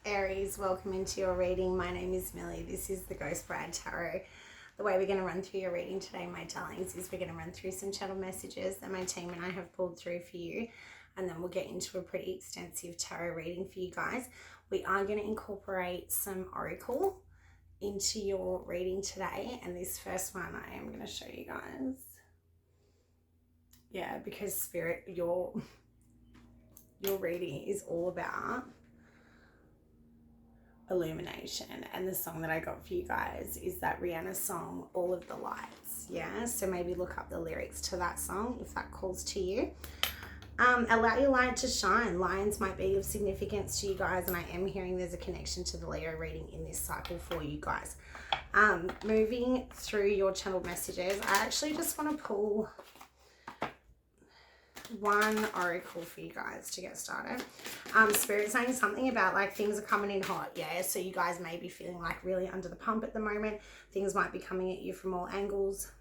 Aries, welcome into your reading. My name is Millie. This is the Ghost Bride Tarot. The way we're going to run through your reading today, my darlings, is we're going to run through some channel messages that my team and I have pulled through for you, and then we'll get into a pretty extensive tarot reading for you guys. We are going to incorporate some oracle into your reading today, and this first one I am going to show you guys. Yeah, because Spirit, your reading is all about illumination, and the song that I got for you guys is that Rihanna song, All of the Lights. Yeah, so maybe look up the lyrics to that song if that calls to you. Allow your light to shine. Lions might be of significance to you guys, and I am hearing there's a connection to the Leo reading in this cycle for you guys. Moving through your channel messages, I actually just want to pull one oracle for you guys to get started. Spirit saying something about like things are coming in hot. Yeah, so you guys may be feeling like really under the pump at the moment. Things might be coming at you from all angles.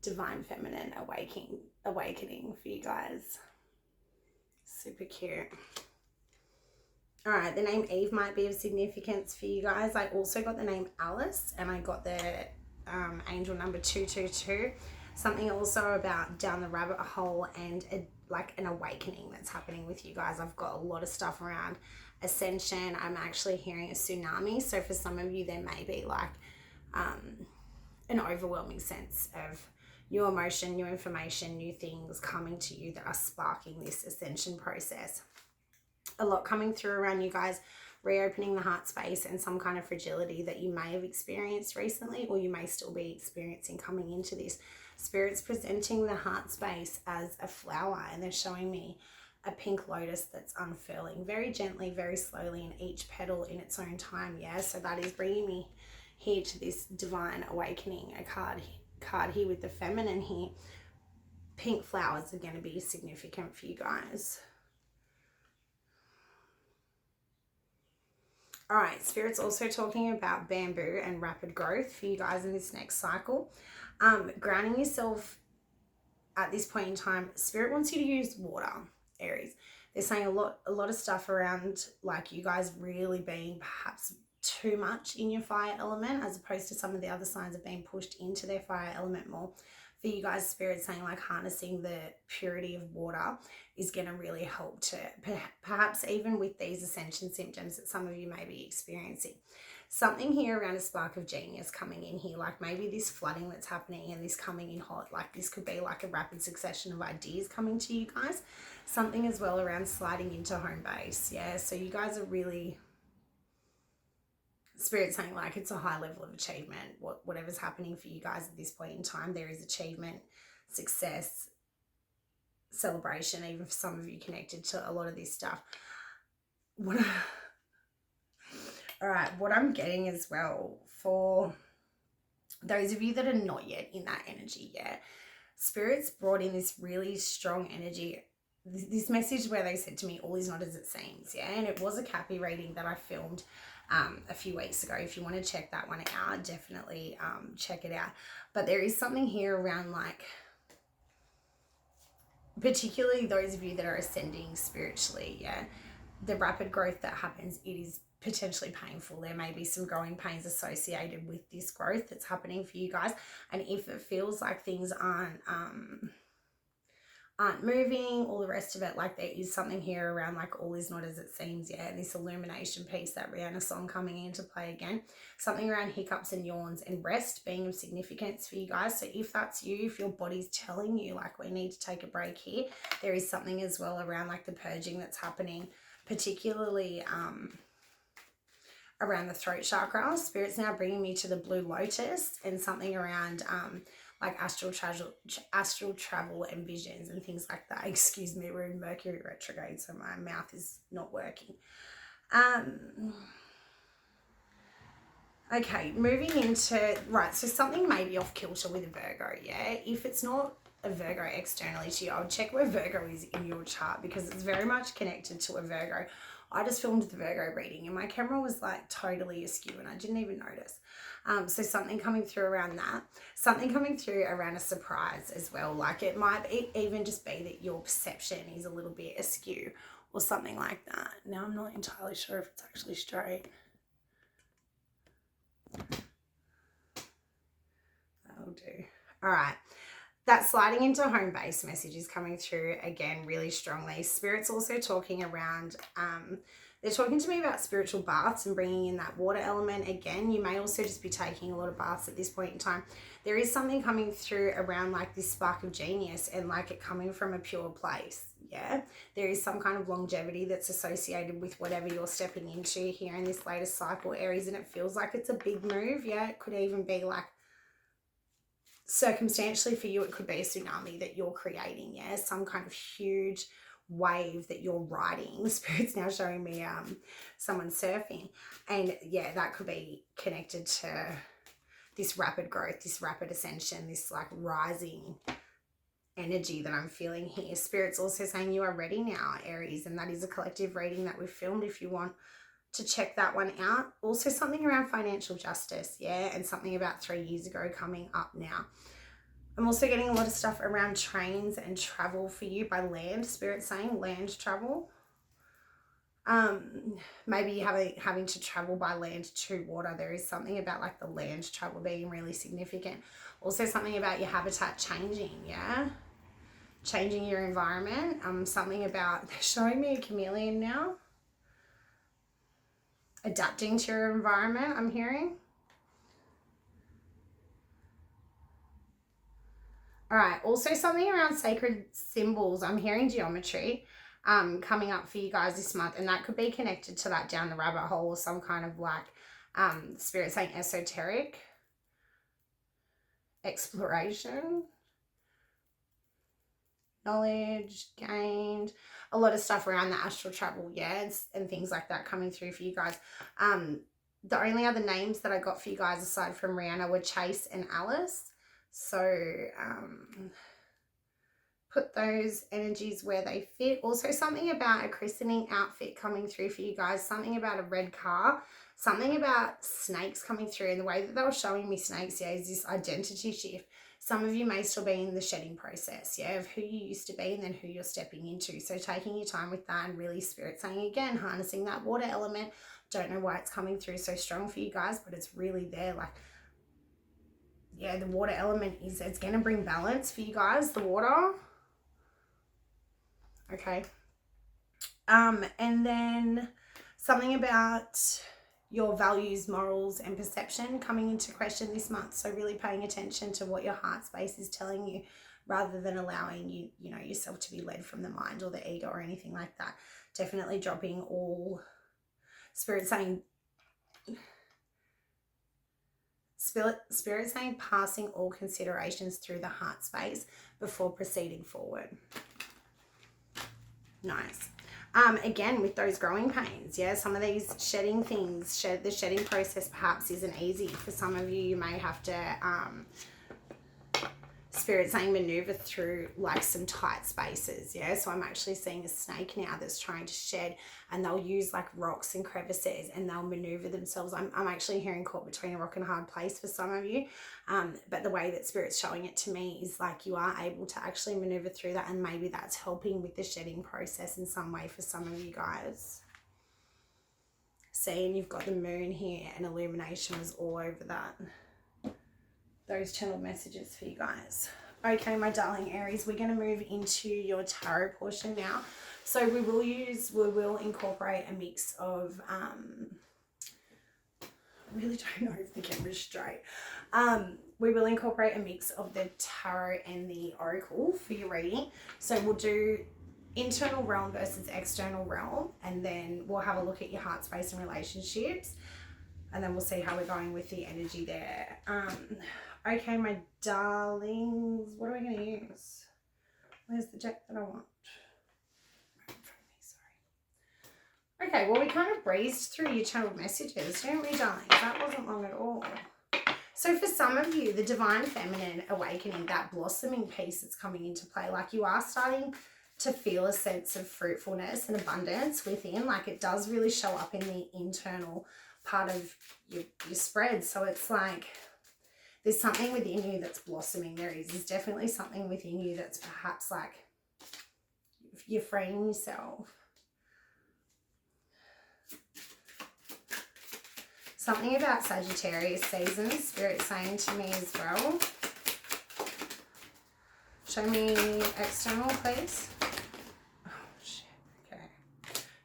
Divine feminine awakening for you guys. Super cute. All right, the name Eve might be of significance for you guys. I also got the name Alice, and I got the angel number 222. Something also about down the rabbit hole and like an awakening that's happening with you guys. I've got a lot of stuff around ascension. I'm actually hearing a tsunami. So for some of you, there may be like an overwhelming sense of new emotion, new information, new things coming to you that are sparking this ascension process. A lot coming through around you guys, reopening the heart space and some kind of fragility that you may have experienced recently, or you may still be experiencing coming into this. Spirit's presenting the heart space as a flower, and they're showing me a pink lotus that's unfurling very gently, very slowly, and each petal in its own time. Yeah, so that is bringing me here to this divine awakening. A card here with the feminine here. Pink flowers are going to be significant for you guys. All right, Spirit's also talking about bamboo and rapid growth for you guys in this next cycle. Grounding yourself at this point in time. Spirit wants you to use water, Aries. They're saying a lot of stuff around like you guys really being perhaps too much in your fire element, as opposed to some of the other signs of being pushed into their fire element more. For you guys, Spirit saying like harnessing the purity of water is going to really help to perhaps even with these ascension symptoms that some of you may be experiencing. Something here around a spark of genius coming in here, like maybe this flooding that's happening and this coming in hot, like this could be like a rapid succession of ideas coming to you guys. Something as well around sliding into home base. Yeah, so you guys are really, Spirit saying like it's a high level of achievement. Whatever's happening for you guys at this point in time, there is achievement, success, celebration, even for some of you connected to a lot of this stuff. All right, what I'm getting as well for those of you that are not yet in that energy yet, Spirit's brought in this really strong energy. This message where they said to me, all is not as it seems. Yeah, and it was a Cappy reading that I filmed a few weeks ago. If you want to check that one out, definitely check it out. But there is something here around like, particularly those of you that are ascending spiritually, yeah, the rapid growth that happens, it is potentially painful. There may be some growing pains associated with this growth that's happening for you guys. And if it feels like things aren't moving, all the rest of it, like there is something here around like all is not as it seems. Yeah, and this illumination piece, that Rihanna song coming into play again. Something around hiccups and yawns and rest being of significance for you guys. So if that's you, if your body's telling you like we need to take a break here, there is something as well around like the purging that's happening, particularly around the throat chakra. Spirit's now bringing me to the blue lotus and something around like astral travel and visions and things like that. Excuse me, we're in Mercury retrograde, so my mouth is not working. Okay, moving into, right, so something may be off kilter with a Virgo, yeah? If it's not a Virgo externally to you, I would check where Virgo is in your chart, because it's very much connected to a Virgo. I just filmed the Virgo reading and my camera was like totally askew and I didn't even notice. So something coming through around that, something coming through around a surprise as well. Like it might even just be that your perception is a little bit askew, or something like that. Now I'm not entirely sure if it's actually straight. That'll do. All right. That sliding into home base message is coming through again really strongly. Spirit's also talking around, they're talking to me about spiritual baths and bringing in that water element. Again, you may also just be taking a lot of baths at this point in time. There is something coming through around like this spark of genius and like it coming from a pure place. Yeah, there is some kind of longevity that's associated with whatever you're stepping into here in this latest cycle, Aries, and it feels like it's a big move. Yeah, it could even be like, circumstantially for you, it could be a tsunami that you're creating. Yeah, some kind of huge wave that you're riding. Spirit's now showing me someone surfing, and yeah, that could be connected to this rapid growth, this rapid ascension, this like rising energy that I'm feeling here. Spirit's also saying you are ready now, Aries, and that is a collective reading that we've filmed if you want to check that one out. Also something around financial justice, yeah, and something about 3 years ago coming up now. I'm also getting a lot of stuff around trains and travel for you by land. Spirit saying land travel. Maybe you having to travel by land to water. There is something about like the land travel being really significant. Also something about your habitat changing, yeah, changing your environment. Something about, they're showing me a chameleon now. Adapting to your environment, I'm hearing. All right, also something around sacred symbols. I'm hearing geometry coming up for you guys this month, and that could be connected to that down the rabbit hole or some kind of like Spirit saying esoteric exploration, knowledge gained, a lot of stuff around the astral travel, yeah, and things like that coming through for you guys. The only other names that I got for you guys aside from Rihanna were Chase and Alice. So put those energies where they fit. Also something about a christening outfit coming through for you guys. Something about a red car. Something about snakes coming through. And the way that they were showing me snakes, yeah, is this identity shift. Some of you may still be in the shedding process, yeah, of who you used to be and then who you're stepping into. So taking your time with that and really Spirit saying again, harnessing that water element. Don't know why it's coming through so strong for you guys, but it's really there. Like, yeah, the water element is, it's going to bring balance for you guys, the water. Okay. And then something about your values, morals, and perception coming into question this month. So really paying attention to what your heart space is telling you rather than allowing you, yourself to be led from the mind or the ego or anything like that. Definitely dropping all, Spirit saying passing all considerations through the heart space before proceeding forward. Nice. Again, with those growing pains, yeah, some of these shedding things, the shedding process perhaps isn't easy. For some of you, you may have to, Spirit saying maneuver through like some tight spaces, yeah. So I'm actually seeing a snake now that's trying to shed, and they'll use like rocks and crevices and they'll maneuver themselves. I'm actually hearing caught between a rock and a hard place for some of you, but the way that Spirit's showing it to me is like you are able to actually maneuver through that, and maybe that's helping with the shedding process in some way for some of you guys. See, and you've got the moon here, and illumination was all over that. Those channeled messages for you guys. Okay, my darling Aries, we're going to move into your tarot portion now. So we will incorporate a mix of, I really don't know if the camera's straight. We will incorporate a mix of the tarot and the oracle for your reading. So we'll do internal realm versus external realm, and then we'll have a look at your heart space and relationships, and then we'll see how we're going with the energy there. Okay, my darlings, what are we going to use? Where's the deck that I want? Right in front of me, sorry. Okay, well, we kind of breezed through your channeled messages, didn't we, darlings? That wasn't long at all. So for some of you, the divine feminine awakening, that blossoming piece that's coming into play, like you are starting to feel a sense of fruitfulness and abundance within. Like it does really show up in the internal part of your spread. So it's like there's something within you that's blossoming. There's definitely something within you that's perhaps like you're freeing yourself. Something about Sagittarius season, Spirit saying to me as well. Show me external, please. Oh, shit. Okay.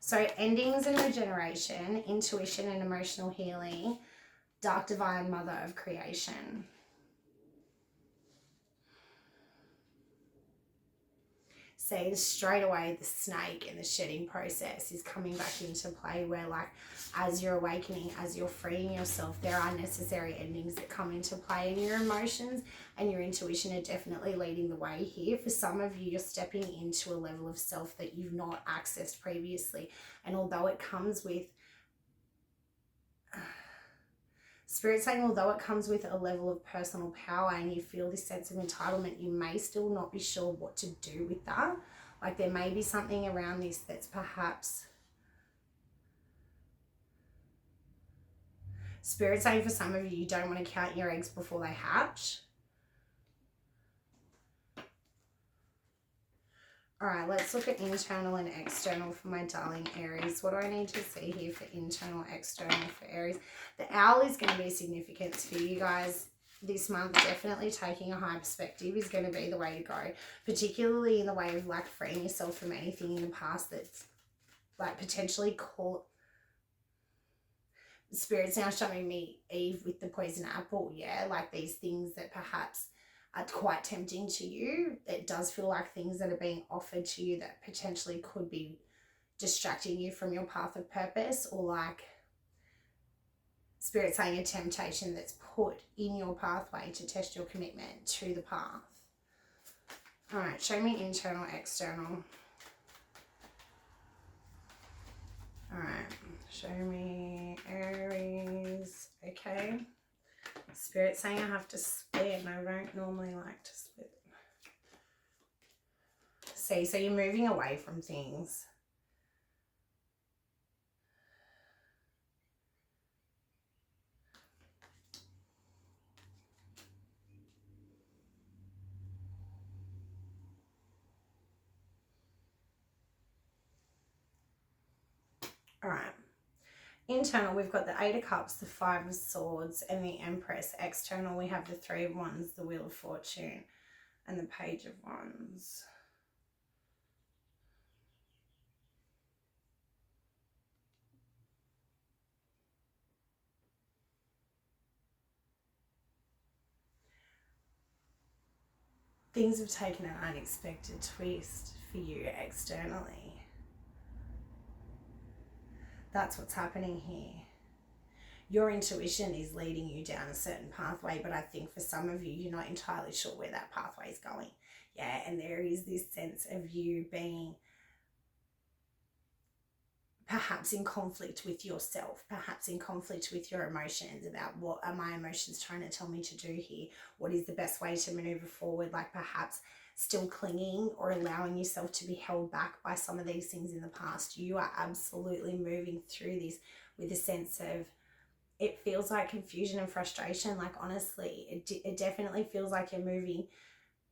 So endings and regeneration, intuition and emotional healing, dark divine mother of creation. See, straight away the snake and the shedding process is coming back into play, where like as you're awakening, as you're freeing yourself, there are necessary endings that come into play, and your emotions and your intuition are definitely leading the way here. For some of you, you're stepping into a level of self that you've not accessed previously, and although it comes with Spirit saying, although it comes with a level of personal power and you feel this sense of entitlement, you may still not be sure what to do with that. Like there may be something around this that's perhaps Spirit saying for some of you, you don't want to count your eggs before they hatch. All right, let's look at internal and external for my darling Aries. What do I need to see here for internal, external for Aries? The owl is going to be significant for you guys this month. Definitely taking a high perspective is going to be the way to go, particularly in the way of like freeing yourself from anything in the past that's like potentially caught. Spirit's now showing me Eve with the poison apple, yeah, like these things that perhaps are quite tempting to you. It does feel like things that are being offered to you that potentially could be distracting you from your path of purpose, or like Spirit saying a temptation that's put in your pathway to test your commitment to the path. All right, show me internal, external. All right, show me Aries. Okay. Spirit saying I have to split, and I don't normally like to split. See, so you're moving away from things. All right. Internal, we've got the Eight of Cups, the Five of Swords, and the Empress. External, we have the Three of Wands, the Wheel of Fortune, and the Page of Wands. Things have taken an unexpected twist for you externally. That's what's happening here. Your intuition is leading you down a certain pathway, but I think for some of you, you're not entirely sure where that pathway is going. Yeah, and there is this sense of you being perhaps in conflict with yourself, perhaps in conflict with your emotions about what are my emotions trying to tell me to do here? What is the best way to maneuver forward? Like perhaps still clinging or allowing yourself to be held back by some of these things in the past. You are absolutely moving through this with a sense of, it feels like confusion and frustration. Like honestly, it definitely feels like you're moving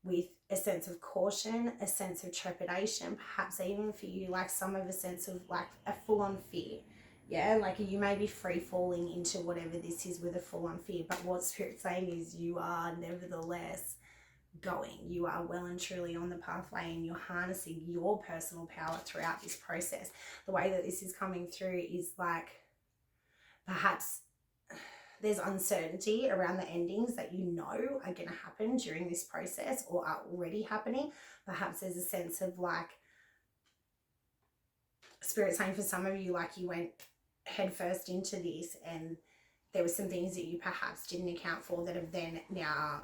with a sense of caution, a sense of trepidation, perhaps even for you, like some of a sense of like a full-on fear. Yeah, like you may be free falling into whatever this is with a full-on fear, but what Spirit's saying is you are nevertheless going. You are well and truly on the pathway, and you're harnessing your personal power throughout this process. The way that this is coming through is like perhaps there's uncertainty around the endings that you know are going to happen during this process or are already happening. Perhaps there's a sense of like Spirit saying for some of you, like you went headfirst into this and there were some things that you perhaps didn't account for that have then now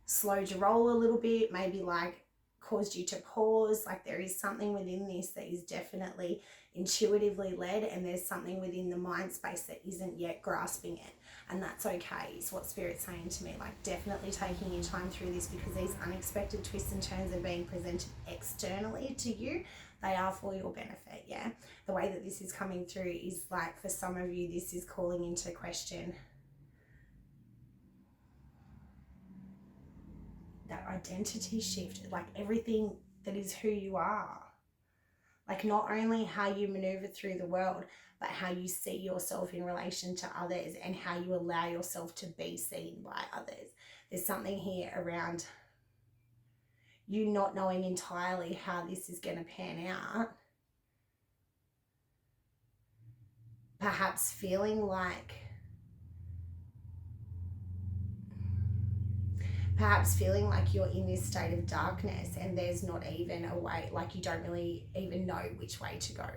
slowed your roll a little bit, maybe like caused you to pause. Like there is something within this that is definitely intuitively led, and there's something within the mind space that isn't yet grasping it, and that's okay is what Spirit's saying to me. Like definitely taking your time through this, because these unexpected twists and turns are being presented externally to you. They are for your benefit. Yeah, the way that this is coming through is like for some of you this is calling into question that identity shift, like everything that is who you are. Like not only how you maneuver through the world, but how you see yourself in relation to others and how you allow yourself to be seen by others. There's something here around you not knowing entirely how this is going to pan out. Perhaps feeling like you're in this state of darkness and there's not even a way, like you don't really even know which way to go.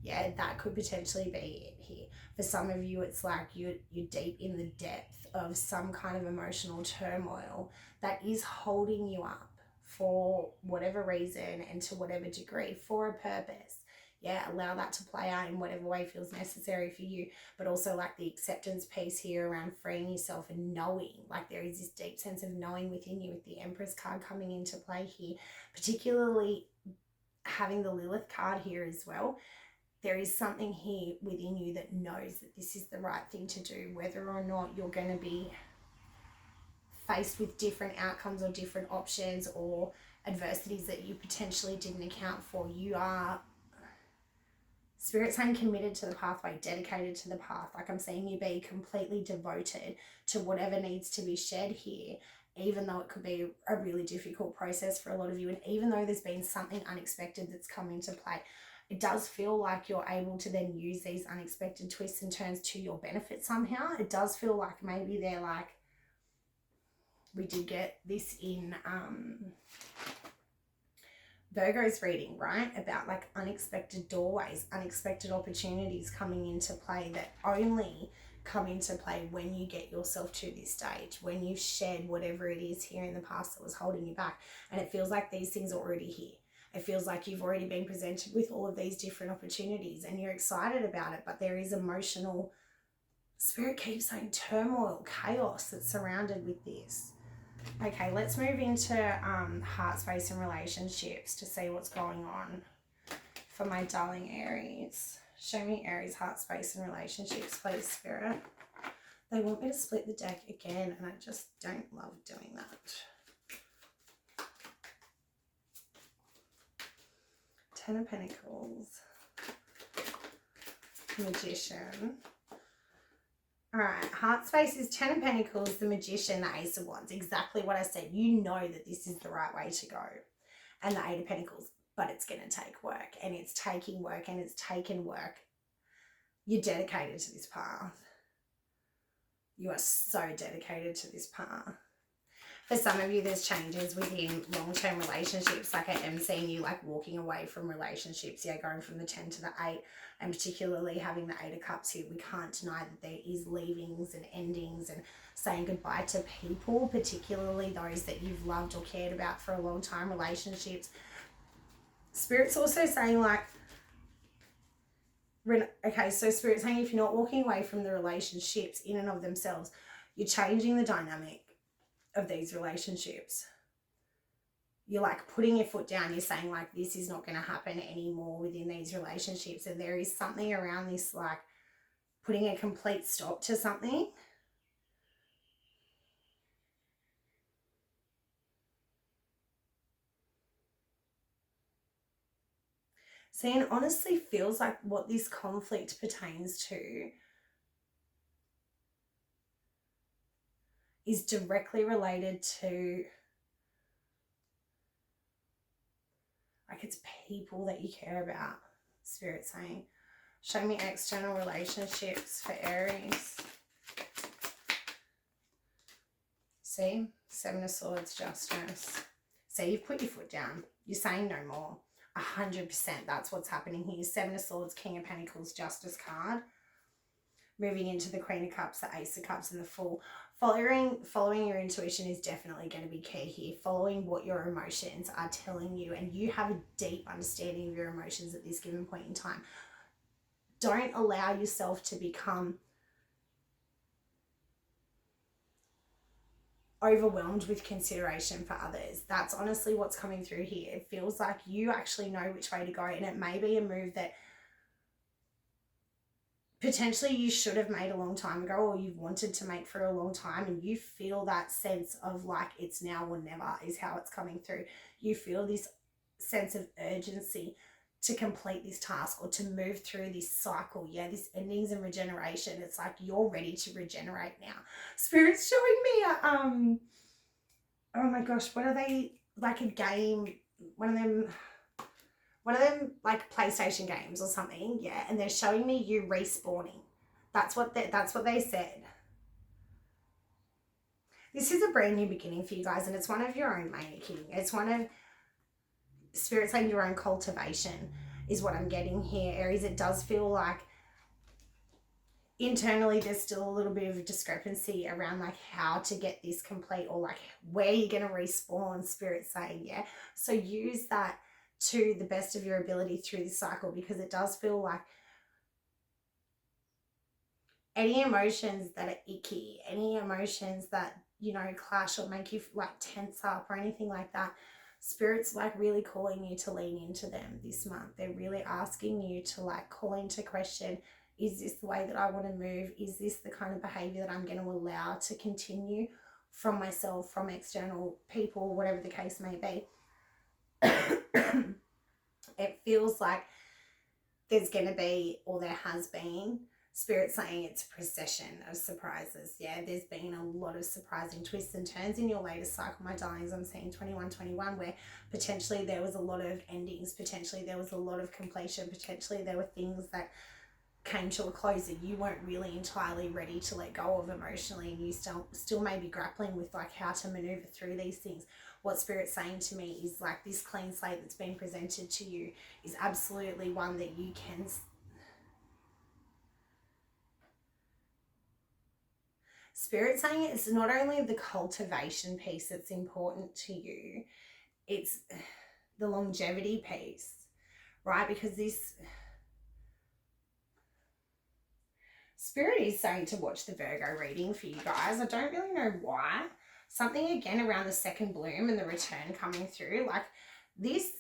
Yeah, that could potentially be it here. For some of you, it's like you're deep in the depth of some kind of emotional turmoil that is holding you up for whatever reason and to whatever degree for a purpose. Yeah, allow that to play out in whatever way feels necessary for you, but also like the acceptance piece here around freeing yourself and knowing, like there is this deep sense of knowing within you with the Empress card coming into play here, particularly having the Lilith card here as well. There is something here within you that knows that this is the right thing to do, whether or not you're going to be faced with different outcomes or different options or adversities that you potentially didn't account for. You are, Spirit's saying, committed to the pathway, dedicated to the path. Like I'm seeing you be completely devoted to whatever needs to be shed here, even though it could be a really difficult process for a lot of you. And even though there's been something unexpected that's come into play, it does feel like you're able to then use these unexpected twists and turns to your benefit somehow. It does feel like maybe they're like, we did get this in Virgo's reading, right? About like unexpected doorways, unexpected opportunities coming into play that only come into play when you get yourself to this stage, when you've shed whatever it is here in the past that was holding you back. And it feels like these things are already here. It feels like you've already been presented with all of these different opportunities and you're excited about it, but there is emotional, Spirit keeps saying, turmoil, chaos that's surrounded with this. Okay, let's move into heart space and relationships to see what's going on for my darling Aries. Show me Aries heart space and relationships, please, Spirit. They want me to split the deck again, and I just don't love doing that. Ten of Pentacles. Magician. All right, heart space is Ten of Pentacles, the Magician, the Ace of Wands. Exactly what I said. You know that this is the right way to go. And the Eight of Pentacles. But it's going to take work. And it's taking work. And it's taken work. You're dedicated to this path. You are so dedicated to this path. For some of you, there's changes within long-term relationships. Like I am seeing you like walking away from relationships. Yeah, going from the 10 to the 8. And particularly having the 8 of Cups here, we can't deny that there is leavings and endings and saying goodbye to people, particularly those that you've loved or cared about for a long time, relationships. Spirit's also saying like, okay, so Spirit's saying if you're not walking away from the relationships in and of themselves, you're changing the dynamic of these relationships. You're like putting your foot down. You're saying like, this is not going to happen anymore within these relationships. And there is something around this, like putting a complete stop to something. See, and honestly feels like what this conflict pertains to is directly related to, like, it's people that you care about. Spirit saying, show me external relationships for Aries. See, 7 of Swords, Justice. See, you've put your foot down. You're saying no more. 100%. That's what's happening here. 7 of Swords, King of Pentacles, Justice card. Moving into the Queen of Cups, the Ace of Cups, and the Fool. Following your intuition is definitely going to be key here. Following what your emotions are telling you, and you have a deep understanding of your emotions at this given point in time. Don't allow yourself to become overwhelmed with consideration for others. That's honestly what's coming through here. It feels like you actually know which way to go, and it may be a move that potentially you should have made a long time ago, or you've wanted to make for a long time, and you feel that sense of like it's now or never is how it's coming through. You feel this sense of urgency to complete this task or to move through this cycle. Yeah, this endings and regeneration. It's like you're ready to regenerate now. Spirit's showing me oh my gosh, what are they, like a game, one of them like PlayStation games or something, yeah, and they're showing me you respawning. That's what they said. This is a brand new beginning for you guys, and it's one of your own making. It's one of Spirit saying your own cultivation is what I'm getting here, Aries. It does feel like internally there's still a little bit of a discrepancy around like how to get this complete, or like where you're going to respawn, Spirit saying, yeah. So use that to the best of your ability through this cycle, because it does feel like any emotions that are icky, any emotions that, you know, clash or make you like tense up or anything like that, Spirit's like really calling you to lean into them this month. They're really asking you to like call into question, is this the way that I want to move? Is this the kind of behavior that I'm going to allow to continue from myself, from external people, whatever the case may be? It feels like there's going to be, or there has been, Spirit saying it's a procession of surprises. Yeah, there's been a lot of surprising twists and turns in your latest cycle, my darlings. I'm seeing 21-21, where potentially there was a lot of endings, potentially there was a lot of completion, potentially there were things that came to a close that you weren't really entirely ready to let go of emotionally, and you still may be grappling with like how to maneuver through these things. What Spirit's saying to me is like this clean slate that's been presented to you is absolutely one that you can. Spirit saying it's not only the cultivation piece that's important to you, it's the longevity piece, right? Because this Spirit is saying to watch the Virgo reading for you guys. I don't really know why. Something again around the second bloom and the return coming through. Like this,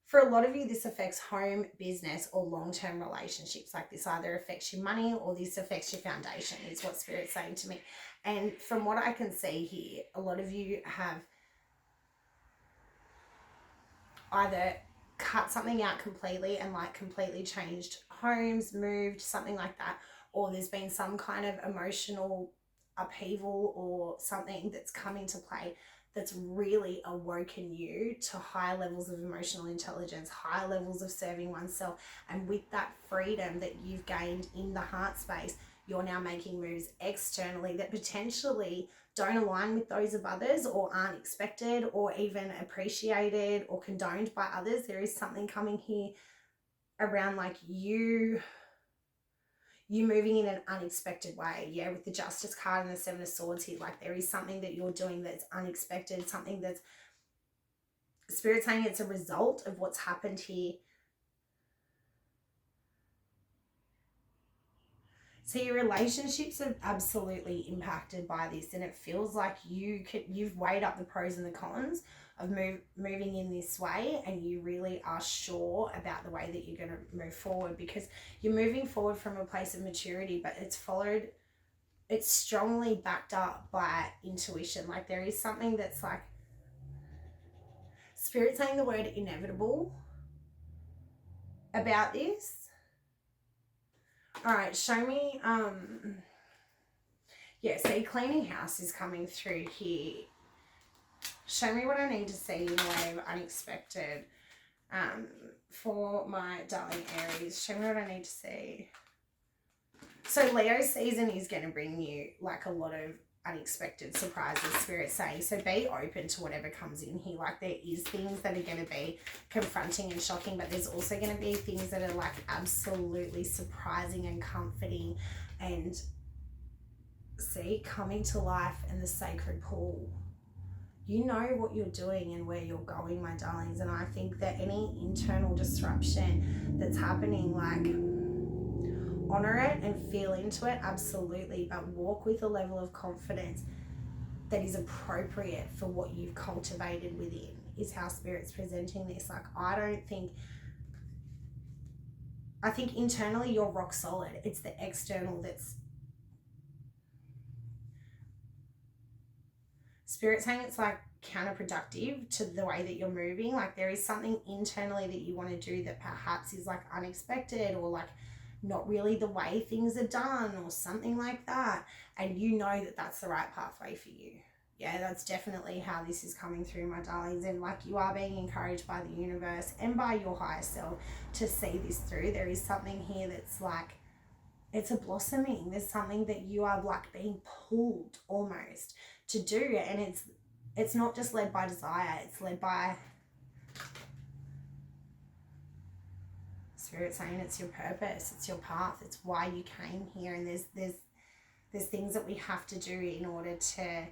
for a lot of you, this affects home, business, or long-term relationships. Like this either affects your money or this affects your foundation, is what Spirit's saying to me. And from what I can see here, a lot of you have either cut something out completely and like completely changed homes, moved, something like that, or there's been some kind of emotional upheaval or something that's come into play that's really awoken you to high levels of emotional intelligence, high levels of serving oneself. And with that freedom that you've gained in the heart space, you're now making moves externally that potentially don't align with those of others, or aren't expected or even appreciated or condoned by others. There is something coming here around like you moving in an unexpected way. Yeah, with the Justice card and the Seven of Swords here, like there is something that you're doing that's unexpected, something that's Spirit saying it's a result of what's happened here. So your relationships are absolutely impacted by this, and it feels like you've weighed up the pros and the cons of moving in this way, and you really are sure about the way that you're going to move forward, because you're moving forward from a place of maturity, but it's strongly backed up by intuition. Like there is something that's like Spirit saying the word inevitable about this. All right, show me, yeah, see, cleaning house is coming through here. Show me what I need to see in the way of unexpected for my darling Aries. Show me what I need to see. So Leo season is going to bring you like a lot of unexpected surprises, Spirit saying. So be open to whatever comes in here. Like there is things that are going to be confronting and shocking, but there's also going to be things that are like absolutely surprising and comforting, and see, coming to life in the sacred pool. You know what you're doing and where you're going, my darlings. And I think that any internal disruption that's happening, like honor it and feel into it, absolutely, but walk with a level of confidence that is appropriate for what you've cultivated within, is how Spirit's presenting this. Like I think internally you're rock solid. It's the external that's Spirit saying it's like counterproductive to the way that you're moving. Like there is something internally that you want to do that perhaps is like unexpected, or like not really the way things are done, or something like that, and you know that that's the right pathway for you. Yeah, that's definitely how this is coming through, my darlings. And like you are being encouraged by the universe and by your higher self to see this through. There is something here that's like, it's a blossoming. There's something that you are like being pulled almost to do, and it's not just led by desire, it's led by Spirit saying it's your purpose, it's your path, it's why you came here. And there's things that we have to do in order to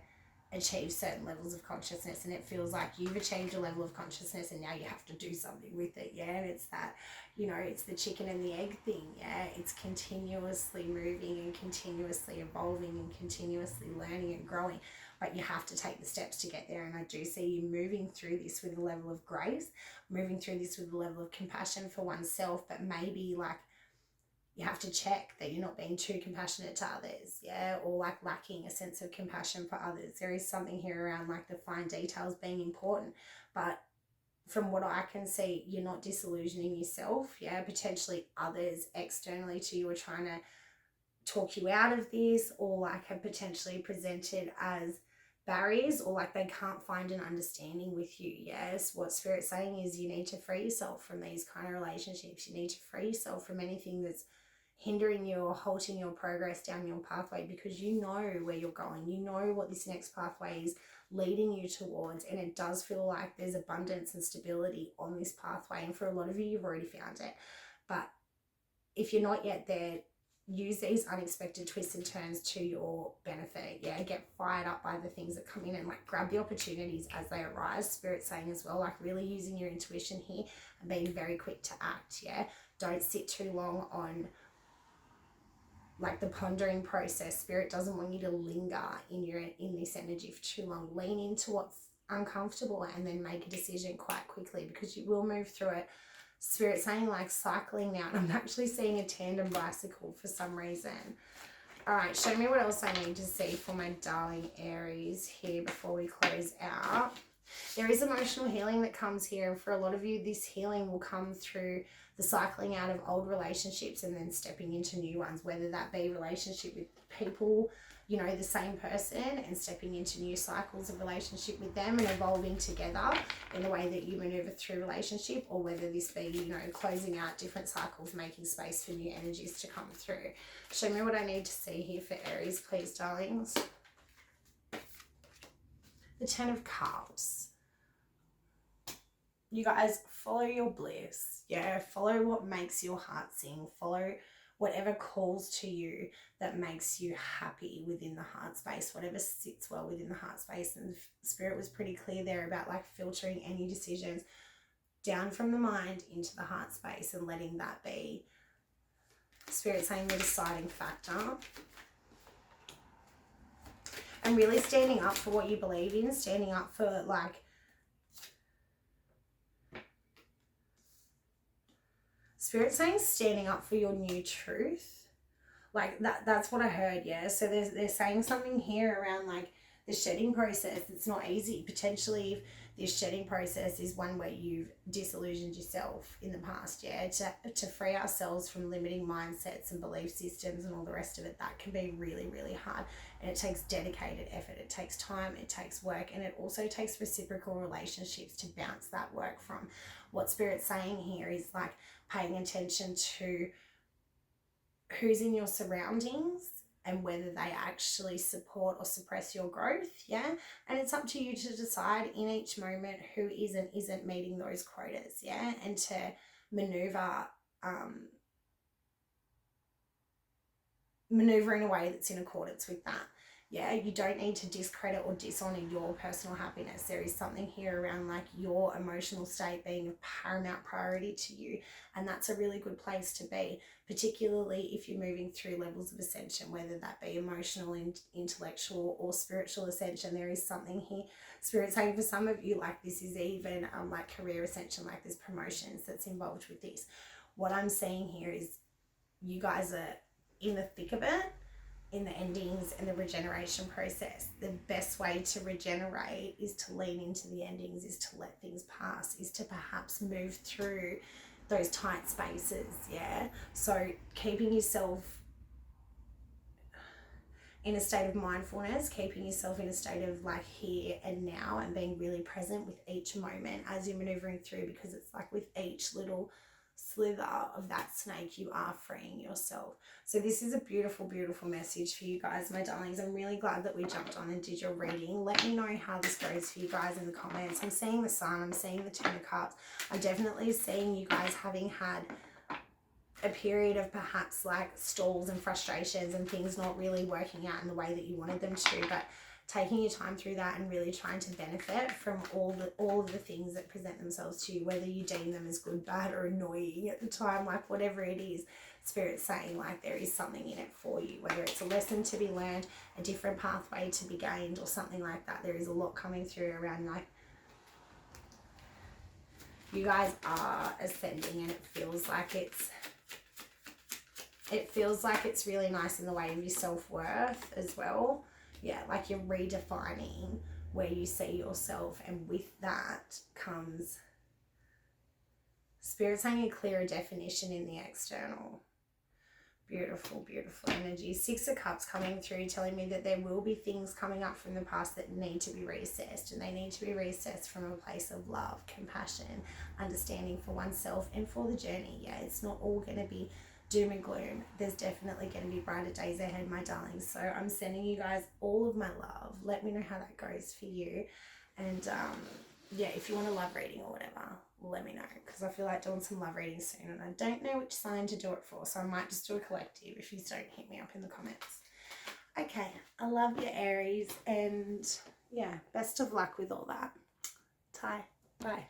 achieve certain levels of consciousness, and it feels like you've achieved a level of consciousness and now you have to do something with it. Yeah, and it's that, you know, it's the chicken and the egg thing. Yeah, it's continuously moving and continuously evolving and continuously learning and growing, but you have to take the steps to get there. And I do see you moving through this with a level of grace, moving through this with a level of compassion for oneself, but maybe like you have to check that you're not being too compassionate to others, yeah, or like lacking a sense of compassion for others. There is something here around like the fine details being important, but from what I can see, you're not disillusioning yourself, yeah. Potentially others externally to you are trying to talk you out of this, or like have potentially presented as barriers, or like they can't find an understanding with you. Yes, what Spirit's saying is you need to free yourself from these kind of relationships. You need to free yourself from anything that's hindering you or halting your progress down your pathway, because you know where you're going, you know what this next pathway is leading you towards, and it does feel like there's abundance and stability on this pathway. And for a lot of you, you've already found it, but if you're not yet there, use these unexpected twists and turns to your benefit. Yeah, get fired up by the things that come in, and like grab the opportunities as they arise. Spirit's saying as well, like really using your intuition here and being very quick to act. Yeah, don't sit too long on like the pondering process. Spirit doesn't want you to linger in this energy for too long. Lean into what's uncomfortable and then make a decision quite quickly, because you will move through it. Spirit saying like cycling now, and I'm actually seeing a tandem bicycle for some reason. All right, show me what else I need to see for my darling Aries here before we close out. There is emotional healing that comes here, and for a lot of you, this healing will come through the cycling out of old relationships and then stepping into new ones, whether that be relationship with people, you know, the same person, and stepping into new cycles of relationship with them and evolving together in the way that you maneuver through relationship, or whether this be, you know, closing out different cycles, making space for new energies to come through. Show me what I need to see here for Aries, please, darlings. The 10 of Cups. You guys, follow your bliss. Yeah, follow what makes your heart sing. Follow whatever calls to you that makes you happy within the heart space, whatever sits well within the heart space. And Spirit was pretty clear there about like filtering any decisions down from the mind into the heart space and letting that be, Spirit saying, the deciding factor. And really standing up for what you believe in, standing up for like, Spirit saying standing up for your new truth. Like that's what I heard, yeah. So they're saying something here around like the shedding process. It's not easy. Potentially if this shedding process is one where you've disillusioned yourself in the past, yeah, to free ourselves from limiting mindsets and belief systems and all the rest of it, that can be really, really hard. And it takes dedicated effort, it takes time, it takes work, and it also takes reciprocal relationships to bounce that work from. What Spirit's saying here is like paying attention to who's in your surroundings and whether they actually support or suppress your growth, yeah? And it's up to you to decide in each moment who is and isn't meeting those quotas, yeah? And to maneuver in a way that's in accordance with that. Yeah, you don't need to discredit or dishonor your personal happiness. There is something here around like your emotional state being of paramount priority to you. And that's a really good place to be, particularly if you're moving through levels of ascension, whether that be emotional, intellectual, or spiritual ascension. There is something here, Spirit saying for some of you, like this is even like career ascension, like there's promotions that's involved with this. What I'm seeing here is you guys are in the thick of it. in the endings and the regeneration process. The best way to regenerate is to lean into the endings, is to let things pass, is to perhaps move through those tight spaces. Yeah. So keeping yourself in a state of mindfulness, keeping yourself in a state of like here and now, and being really present with each moment as you're maneuvering through, because it's like with each little slither of that snake, you are freeing yourself. So this is a beautiful, beautiful message for you guys, my darlings. I'm really glad that we jumped on and did your reading. Let me know how this goes for you guys in the comments. I'm seeing the Sun, I'm seeing the Ten of Cups. I'm definitely seeing you guys having had a period of perhaps like stalls and frustrations and things not really working out in the way that you wanted them to, but taking your time through that and really trying to benefit from all of the things that present themselves to you, whether you deem them as good, bad, or annoying at the time, like whatever it is. Spirit's saying like there is something in it for you, whether it's a lesson to be learned, a different pathway to be gained, or something like that. There is a lot coming through around like you guys are ascending, and it feels like it's really nice in the way of your self-worth as well. Yeah, like you're redefining where you see yourself, and with that comes Spirit saying a clearer definition in the external. Beautiful, beautiful energy. Six of Cups coming through, telling me that there will be things coming up from the past that need to be reassessed, and they need to be reassessed from a place of love, compassion, understanding for oneself and for the journey. Yeah, it's not all going to be doom and gloom. There's definitely going to be brighter days ahead, my darlings. So I'm sending you guys all of my love. Let me know how that goes for you. And yeah, if you want a love reading or whatever, let me know, because I feel like doing some love readings soon, and I don't know which sign to do it for, so I might just do a collective if you don't hit me up in the comments. Okay, I love you, Aries, and yeah, best of luck with all that. Bye.